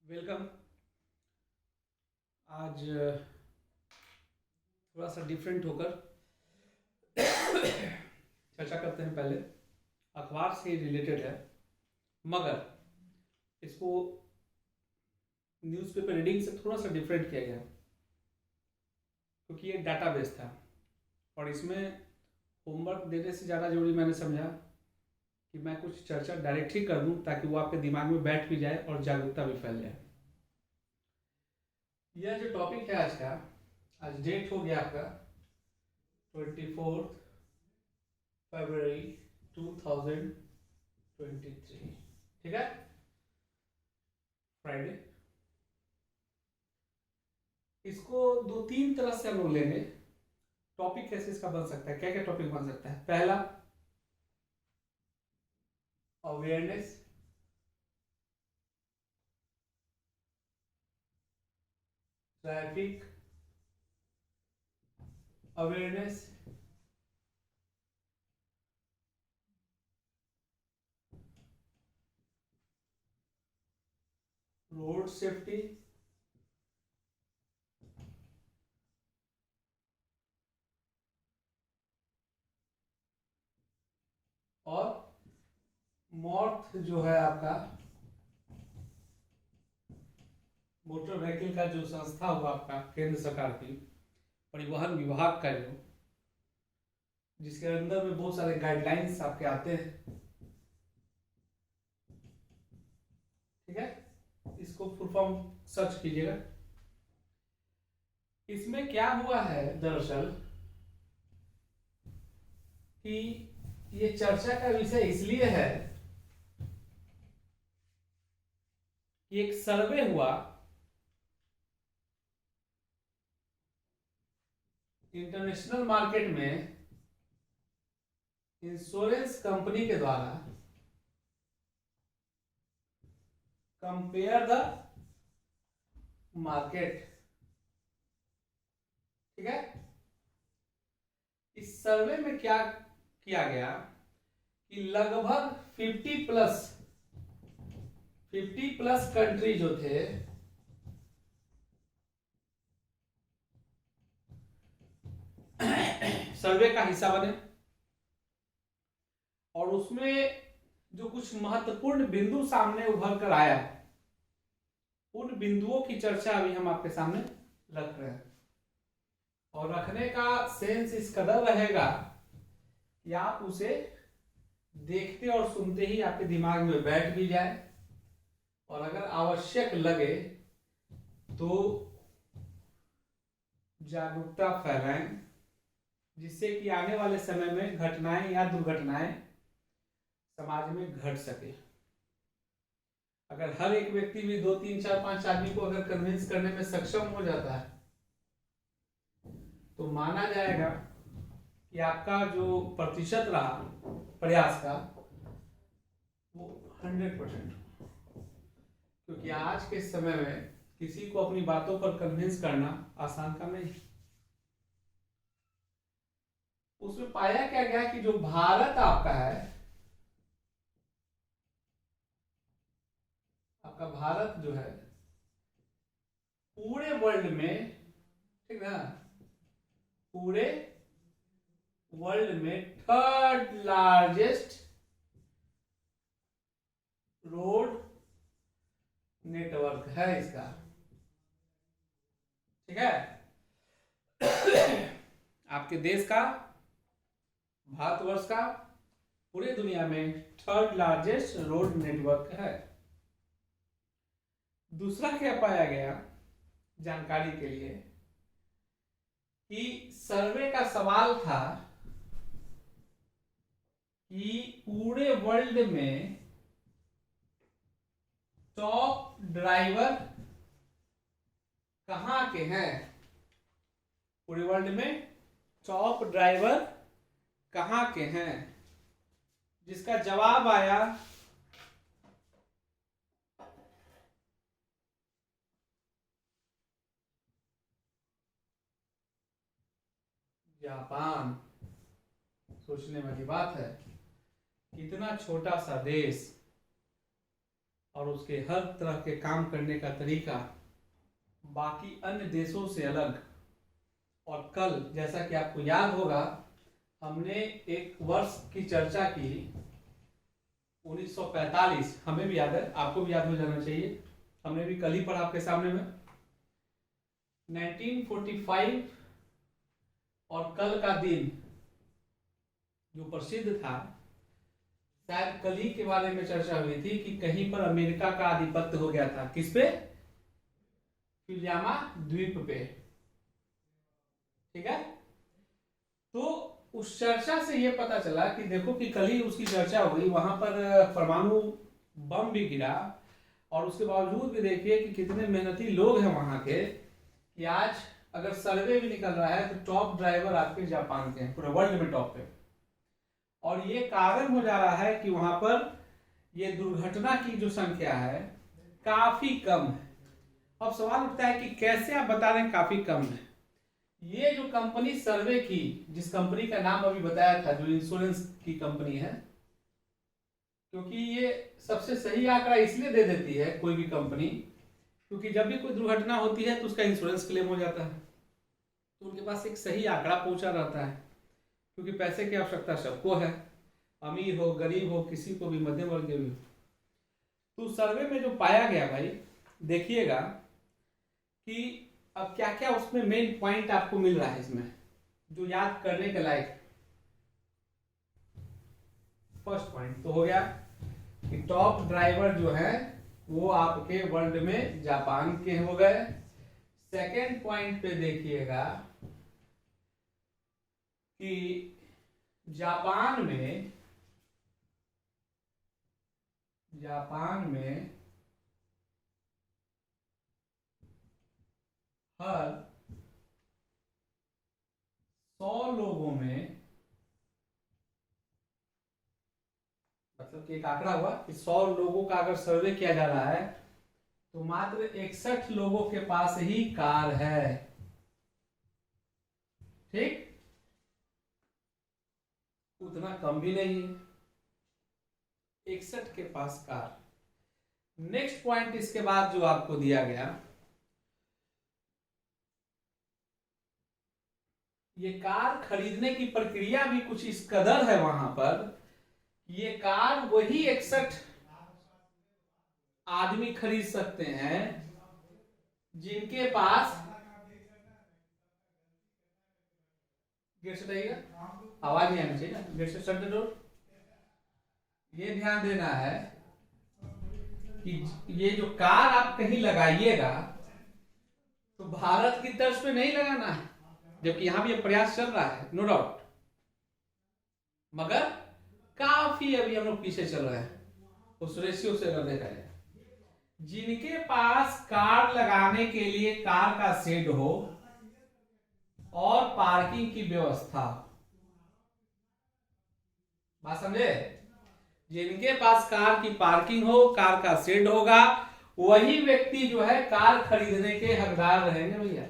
Welcome. आज थोड़ा सा डिफरेंट होकर चर्चा करते हैं। पहले अखबार से रिलेटेड है, मगर इसको न्यूज़पेपर रीडिंग से थोड़ा सा डिफरेंट किया गया क्योंकि ये डाटाबेस था और इसमें होमवर्क देने से ज़्यादा जरूरी मैंने समझा कि मैं कुछ चर्चा डायरेक्ट ही कर दूं ताकि वो आपके दिमाग में बैठ भी जाए और जागरूकता भी फैल जाए। यह जो टॉपिक है आज का, आज डेट हो गया आपका 24 फरवरी 2023, ठीक है, फ्राइडे। इसको दो तीन तरह से हम लोग लेंगे। टॉपिक कैसे इसका बन सकता है, क्या क्या टॉपिक बन सकता है? पहला, awareness. Traffic awareness. Road safety. और मॉर्थ जो है आपका, मोटर व्हीकल का जो संस्था हुआ आपका केंद्र सरकार की, परिवहन विभाग का, जो जिसके अंदर में बहुत सारे गाइडलाइंस आपके आते हैं, ठीक है। इसको फुल फॉर्म सर्च कीजिएगा। इसमें क्या हुआ है दरअसल कि ये चर्चा का विषय इसलिए है कि एक सर्वे हुआ इंटरनेशनल मार्केट में इंश्योरेंस कंपनी के द्वारा, कंपेयर द मार्केट, ठीक है। इस सर्वे में क्या किया गया कि लगभग 50 प्लस कंट्री जो थे, सर्वे का हिस्सा बने और उसमें जो कुछ महत्वपूर्ण बिंदु सामने उभर कर आया, उन बिंदुओं की चर्चा अभी हम आपके सामने रख रहे हैं। और रखने का सेंस इस कदर रहेगा कि आप उसे देखते और सुनते ही आपके दिमाग में बैठ भी जाए और अगर आवश्यक लगे तो जागरूकता फैलाएं, जिससे कि आने वाले समय में घटनाएं या दुर्घटनाएं समाज में घट सके। अगर हर एक व्यक्ति भी 2 3 4 5 आदमी को अगर कन्विंस करने में सक्षम हो जाता है तो माना जाएगा कि आपका जो प्रतिशत रहा प्रयास का वो 100%। क्योंकि आज के समय में किसी को अपनी बातों पर कन्विंस करना आसान काम नहीं। उसमें पाया क्या गया कि जो भारत आपका है, आपका भारत जो है पूरे वर्ल्ड में, ठीक ना, पूरे वर्ल्ड में थर्ड लार्जेस्ट रोड नेटवर्क है इसका, ठीक है। आपके देश का, भारतवर्ष का पूरे दुनिया में थर्ड लार्जेस्ट रोड नेटवर्क है। दूसरा क्या पाया गया जानकारी के लिए कि सर्वे का सवाल था कि पूरे वर्ल्ड में टॉप ड्राइवर कहां के हैं, पूरे वर्ल्ड में टॉप ड्राइवर कहां के हैं, जिसका जवाब आया जापान। सोचने वाली बात है, इतना छोटा सा देश और उसके हर तरह के काम करने का तरीका बाकी अन्य देशों से अलग। और कल जैसा कि आपको याद होगा, हमने एक वर्ष की चर्चा की 1945, हमें भी याद है, आपको भी याद हो जाना चाहिए, हमने भी कल ही पढ़ा आपके सामने में। 1945 और कल का दिन जो प्रसिद्ध था, शायद कल ही के बारे में चर्चा हुई थी कि कहीं पर अमेरिका का आधिपत्य हो गया था। किस पे? फिलियामा द्वीप पे। ठीक है, तो उस चर्चा से यह पता चला कि देखो कि कल ही उसकी चर्चा हुई, वहां पर परमाणु बम भी गिरा, और उसके बावजूद भी देखिए कि कितने मेहनती लोग हैं वहां के, कि आज अगर सर्वे भी निकल रहा है तो टॉप ड्राइवर आपके जापान के हैं, पूरे वर्ल्ड में टॉप पे। और ये कारण हो जा रहा है कि वहां पर ये दुर्घटना की जो संख्या है काफी कम है। अब सवाल उठता है कि कैसे आप बता रहे हैं काफी कम है? ये जो कंपनी सर्वे की, जिस कंपनी का नाम अभी बताया था, जो इंश्योरेंस की कंपनी है, क्योंकि ये सबसे सही आंकड़ा इसलिए दे देती है कोई भी कंपनी, क्योंकि जब भी कोई दुर्घटना होती है तो उसका इंश्योरेंस क्लेम हो जाता है, तो उनके पास एक सही आंकड़ा पहुंचा रहता है, क्योंकि पैसे की आवश्यकता सबको है, अमीर हो गरीब हो किसी को भी, मध्यम वर्ग भी हो। तो सर्वे में जो पाया गया भाई, देखिएगा कि अब क्या क्या उसमें मेन पॉइंट आपको मिल रहा है इसमें, जो याद करने के लायक। फर्स्ट पॉइंट तो हो गया कि टॉप ड्राइवर जो है वो आपके वर्ल्ड में जापान के हो गए। सेकेंड पॉइंट पे देखिएगा कि जापान में हर 100 लोगों में, मतलब कि एक आंकड़ा हुआ कि 100 लोगों का अगर सर्वे किया जा रहा है तो मात्र 61 लोगों के पास ही कार है। ठीक, उतना कम भी नहीं है, 61 के पास कार। नेक्स्ट पॉइंट इसके बाद जो आपको दिया गया, ये कार खरीदने की प्रक्रिया भी कुछ इस कदर है वहां पर, ये कार वही 61 आदमी खरीद सकते हैं जिनके पास, गेट से जाइएगा, आवाज नहीं आनी चाहिए ना, गेट से शट द डोर। ये ध्यान देना है कि ये जो कार आप कहीं लगाइएगा तो भारत की तर्ज पे नहीं लगाना है, जबकि यहां भी ये प्रयास चल रहा है, नो डाउट, मगर काफी अभी हम लोग पीछे चल रहे हैं उस रेशियो से। अगर देखा जाए, जिनके पास कार लगाने के लिए कार का शेड हो और पार्किंग की व्यवस्था, बात समझे, जिनके पास कार की पार्किंग हो, कार का शेड होगा, वही व्यक्ति जो है कार खरीदने के हकदार रहेंगे भैया।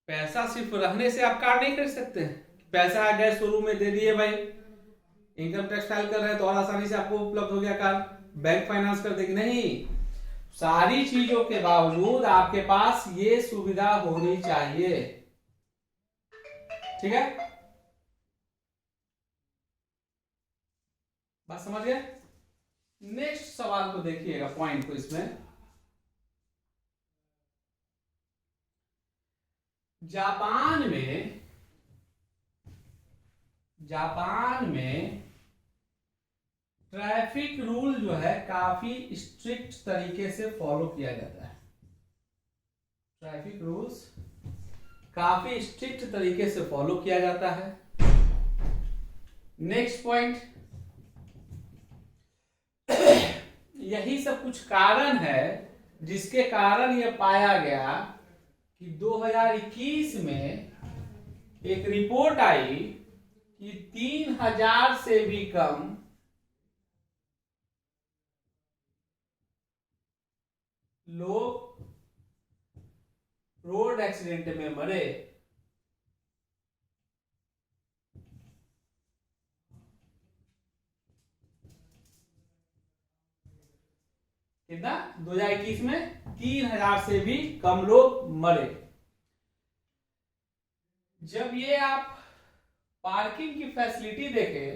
पैसा सिर्फ रहने से आप कार नहीं खरीद सकते हैं। पैसा आ गया शोरूम में दे दिए भाई, इनकम टैक्स फाइल कर रहे हैं तो और आसानी से आपको उपलब्ध हो गया कार, बैंक फाइनेंस कर देगी, नहीं। सारी चीजों के बावजूद आपके पास ये सुविधा होनी चाहिए। ठीक है, बात समझ गए? नेक्स्ट सवाल को देखिएगा, पॉइंट को इसमें, जापान में ट्रैफिक रूल जो है काफी स्ट्रिक्ट तरीके से फॉलो किया जाता है। ट्रैफिक रूल्स काफी स्ट्रिक्ट तरीके से फॉलो किया जाता है। नेक्स्ट पॉइंट, यही सब कुछ कारण है जिसके कारण यह पाया गया कि 2021 में एक रिपोर्ट आई कि 3000 से भी कम लोग रोड एक्सीडेंट में मरे। कितना 2021 में 3000 से भी कम लोग मरे। जब ये आप पार्किंग की फैसिलिटी देखें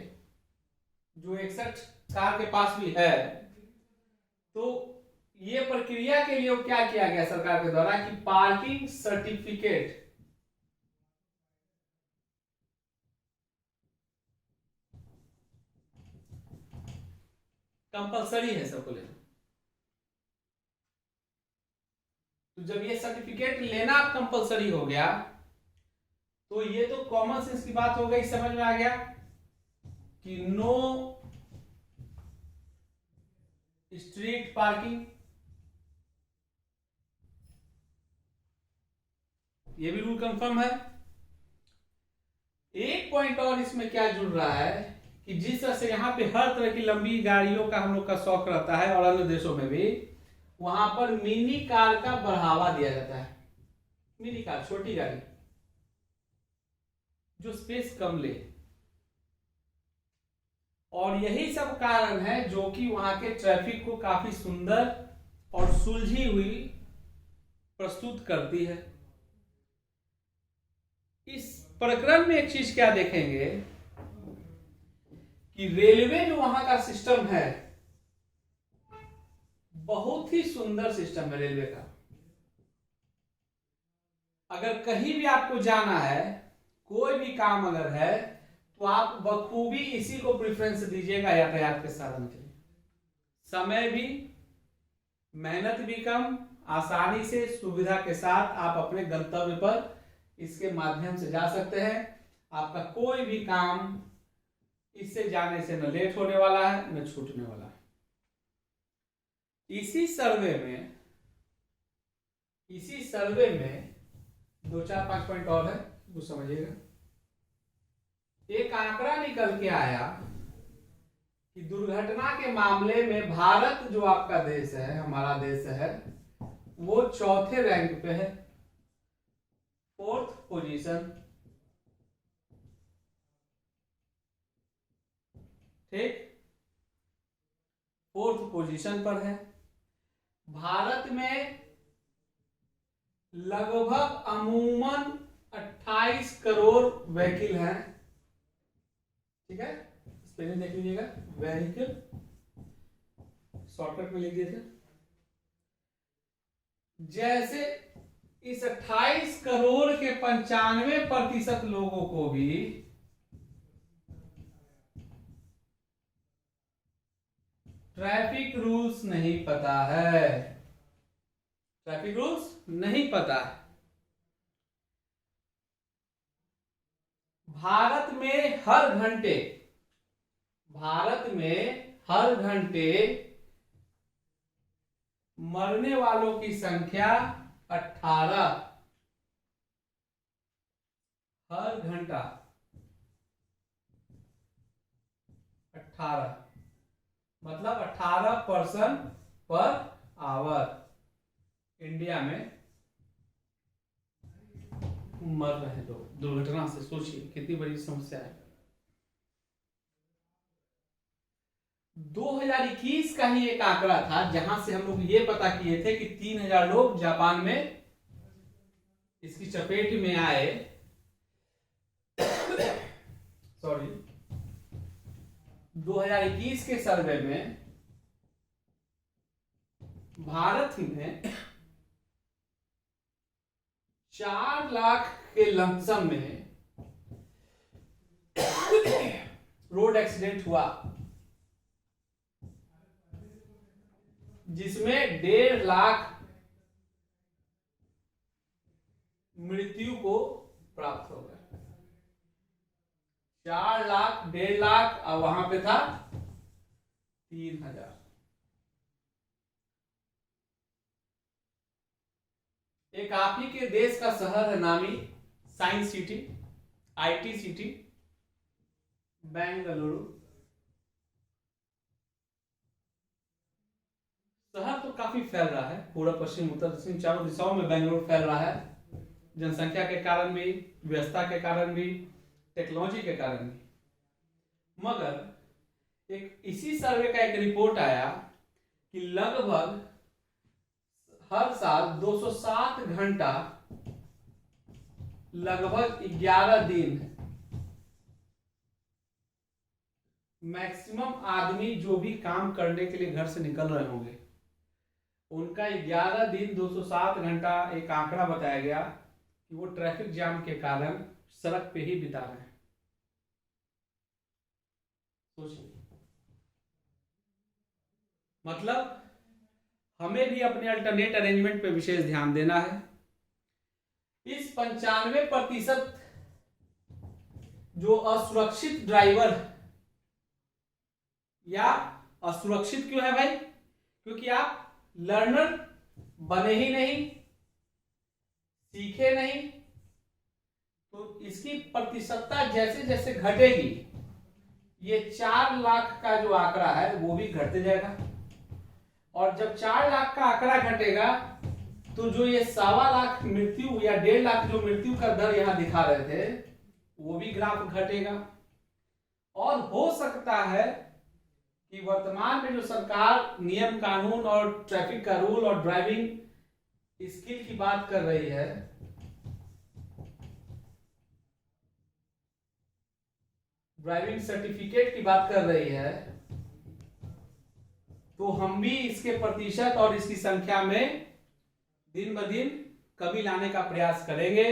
जो 61 कार के पास भी है, तो ये प्रक्रिया के लिए क्या किया गया सरकार के द्वारा कि पार्किंग सर्टिफिकेट कंपलसरी है सबको लेना। तो जब ये सर्टिफिकेट लेना कंपलसरी हो गया तो ये तो कॉमन सेंस की बात हो गई, समझ में आ गया कि नो स्ट्रीट पार्किंग, ये भी रूल कंफर्म है। एक पॉइंट और इसमें क्या जुड़ रहा है कि जिस तरह से यहाँ पे हर तरह की लंबी गाड़ियों का हम लोग का शौक रहता है और अन्य देशों में भी, वहां पर मिनी कार का बढ़ावा दिया जाता है। मिनी कार, छोटी गाड़ी जो स्पेस कम ले, और यही सब कारण है जो कि वहां के ट्रैफिक को काफी सुंदर और सुलझी हुई प्रस्तुत करती है। इस प्रकरण में एक चीज क्या देखेंगे कि रेलवे जो वहां का सिस्टम है बहुत ही सुंदर सिस्टम है रेलवे का। अगर कहीं भी आपको जाना है, कोई भी काम अगर है, तो आप बखूबी इसी को प्रेफरेंस दीजिएगा यातायात के साधन के लिए। समय भी, मेहनत भी कम, आसानी से सुविधा के साथ आप अपने गंतव्य पर इसके माध्यम से जा सकते हैं। आपका कोई भी काम इससे जाने से न लेट होने वाला है न छूटने वाला है। इसी सर्वे में 2-4-5 पॉइंट और है वो समझिएगा। एक आंकड़ा निकल के आया कि दुर्घटना के मामले में भारत जो आपका देश है, हमारा देश है, वो चौथे रैंक पे है, 4th पोजीशन। ठीक, 4th पोजीशन पर है। भारत में लगभग अमूमन 28 करोड़ व्हीकल हैं। ठीक है, स्पेलिंग देख लीजिएगा, व्हीकल शॉर्टकट में लिख दिए। जैसे इस 28 करोड़ के 95% लोगों को भी ट्रैफिक रूल्स नहीं पता है, ट्रैफिक रूल्स नहीं पता है। भारत में हर घंटे मरने वालों की संख्या 18, हर घंटा 18, मतलब 18% पर आवर इंडिया में मर रहे लोग दुर्घटना से। सोचिए कितनी बड़ी समस्या है। 2021 का ही एक आंकड़ा था जहां से हम लोग ये पता किए थे कि 3000 लोग जापान में इसकी चपेट में आए। सॉरी, 2021 के सर्वे में भारत में 4 लाख के लमसम में रोड एक्सीडेंट हुआ, जिसमें 1.5 लाख मृत्यु को प्राप्त हो गया। 4 लाख, 1.5 लाख, और वहां पे था 3000। एक आप ही के देश का शहर है नामी, science city, IT city, Bengaluru. शहर तो काफी फैल रहा है, पूरा पश्चिम उत्तर दक्षिण चारों दिशाओं में बेंगलुरु फैल रहा है, जनसंख्या के कारण भी, व्यवस्था के कारण भी, टेक्नोलॉजी के कारण भी। मगर एक इसी सर्वे का एक रिपोर्ट आया कि लगभग हर साल 207 घंटा, लगभग 11 दिन मैक्सिमम आदमी जो भी काम करने के लिए घर से निकल रहे होंगे उनका 11 दिन 207 घंटा एक आंकड़ा बताया गया कि वो ट्रैफिक जाम के कारण सड़क पे ही बिता रहे हैं। सोचिए, मतलब हमें भी अपने अल्टरनेट अरेंजमेंट पे विशेष ध्यान देना है। इस 95% जो असुरक्षित ड्राइवर, या असुरक्षित क्यों है भाई? क्योंकि आप लर्नर बने ही नहीं, सीखे नहीं, तो इसकी प्रतिशतता जैसे जैसे घटेगी, ये 4 लाख का जो आंकड़ा है वो भी घटते जाएगा। और जब 4 लाख का आंकड़ा घटेगा तो जो ये 1.25 लाख मृत्यु या 1.5 लाख जो मृत्यु का दर यहां दिखा रहे थे वो भी ग्राफ घटेगा। और हो सकता है कि वर्तमान में जो सरकार नियम कानून और ट्रैफिक का रूल और ड्राइविंग स्किल की बात कर रही है, ड्राइविंग सर्टिफिकेट की बात कर रही है, तो हम भी इसके प्रतिशत और इसकी संख्या में दिन ब दिन कमी लाने का प्रयास करेंगे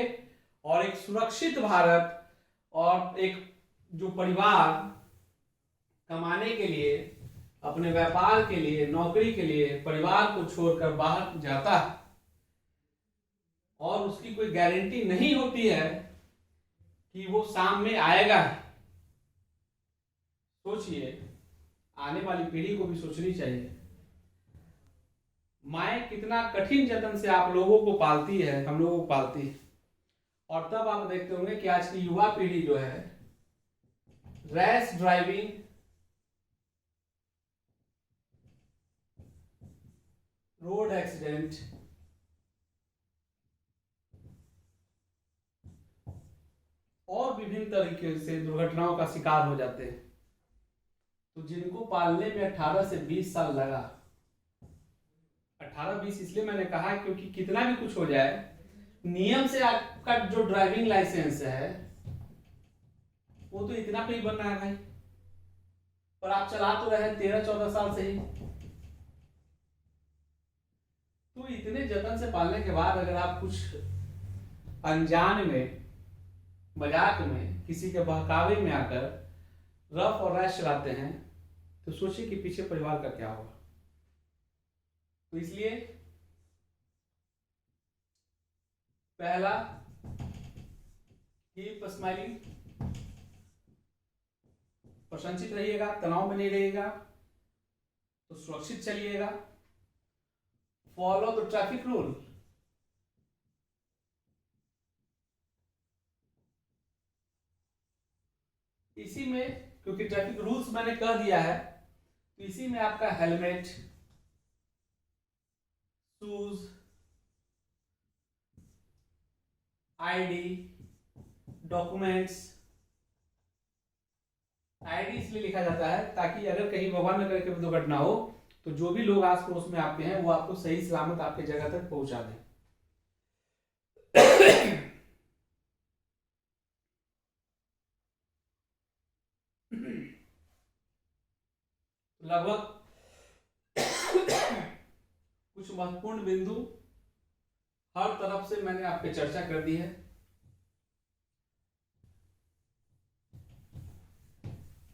और एक सुरक्षित भारत और एक जो परिवार कमाने के लिए, अपने व्यापार के लिए, नौकरी के लिए परिवार को छोड़कर बाहर जाता है और उसकी कोई गारंटी नहीं होती है कि वो शाम में आएगा। सोचिए, आने वाली पीढ़ी को भी सोचनी चाहिए। माए कितना कठिन जतन से आप लोगों को पालती है, हम लोगों को पालती है, और तब आप देखते होंगे कि आज की युवा पीढ़ी जो है रैश ड्राइविंग, रोड एक्सीडेंट और विभिन्न तरीके से दुर्घटनाओं का शिकार हो जाते हैं। तो जिनको पालने में 18 से 20 साल लगा, 18-20 इसलिए मैंने कहा क्योंकि कितना भी कुछ हो जाए, नियम से आपका जो ड्राइविंग लाइसेंस है वो तो इतना पे ही बन रहा है भाई, और आप चला तो रहे 13-14 साल से ही। तो इतने जतन से पालने के बाद अगर आप कुछ अनजान में, मजाक में, किसी के बहकावे में आकर रफ और रैश चलाते हैं तो सोचिए कि पीछे परिवार का क्या होगा। तो इसलिए पहला, कीप स्माइलिंग, प्रसन्नचित रहिएगा, तनाव में नहीं रहिएगा, तो सुरक्षित चलिएगा। फॉलो द ट्रैफिक रूल, इसी में, क्योंकि ट्रैफिक रूल्स मैंने कह दिया है, तो इसी में आपका helmet, shoes, ID, documents. ID इसलिए लिखा जाता है ताकि अगर कहीं भगवान न करे कभी दुर्घटना हो तो जो भी लोग आस पड़ोस में आपके हैं वो आपको सही सलामत आपके जगह तक पहुंचा दें। लगभग कुछ महत्वपूर्ण बिंदु हर तरफ से मैंने आप पे चर्चा कर दी है।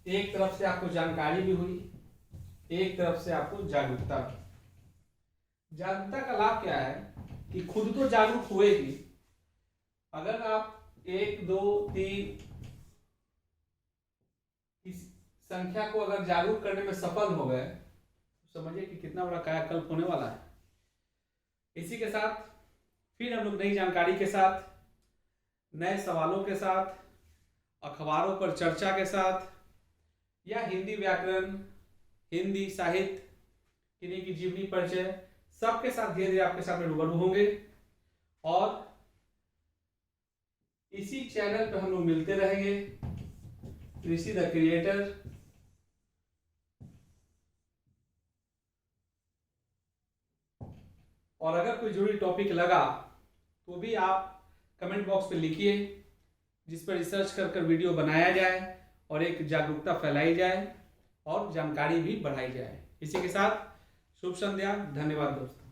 एक तरफ से आपको जानकारी भी हुई, एक तरफ से आपको जागरूकता। जागरूकता का लाभ क्या है कि खुद तो जागरूक हुए ही, अगर आप 1, 2, 3 इस संख्या को अगर जागरूक करने में सफल हो गए तो समझिए कि कितना बड़ा कायाकल्प होने वाला है। इसी के साथ फिर हम लोग नई जानकारी के साथ, नए सवालों के साथ, अखबारों पर चर्चा के साथ, या हिंदी व्याकरण, हिंदी साहित्य, किन्हीं की जीवनी परिचय, सबके साथ धीरे धीरे आपके सामने रूबरू होंगे। और इसी चैनल पे हम लोग मिलते रहेंगे। ऋषि द क्रिएटर। और अगर कोई जरूरी टॉपिक लगा तो भी आप कमेंट बॉक्स पे लिखिए, जिस पर रिसर्च कर वीडियो बनाया जाए और एक जागरूकता फैलाई जाए और जानकारी भी बढ़ाई जाए। इसी के साथ शुभ संध्या, धन्यवाद दोस्तों।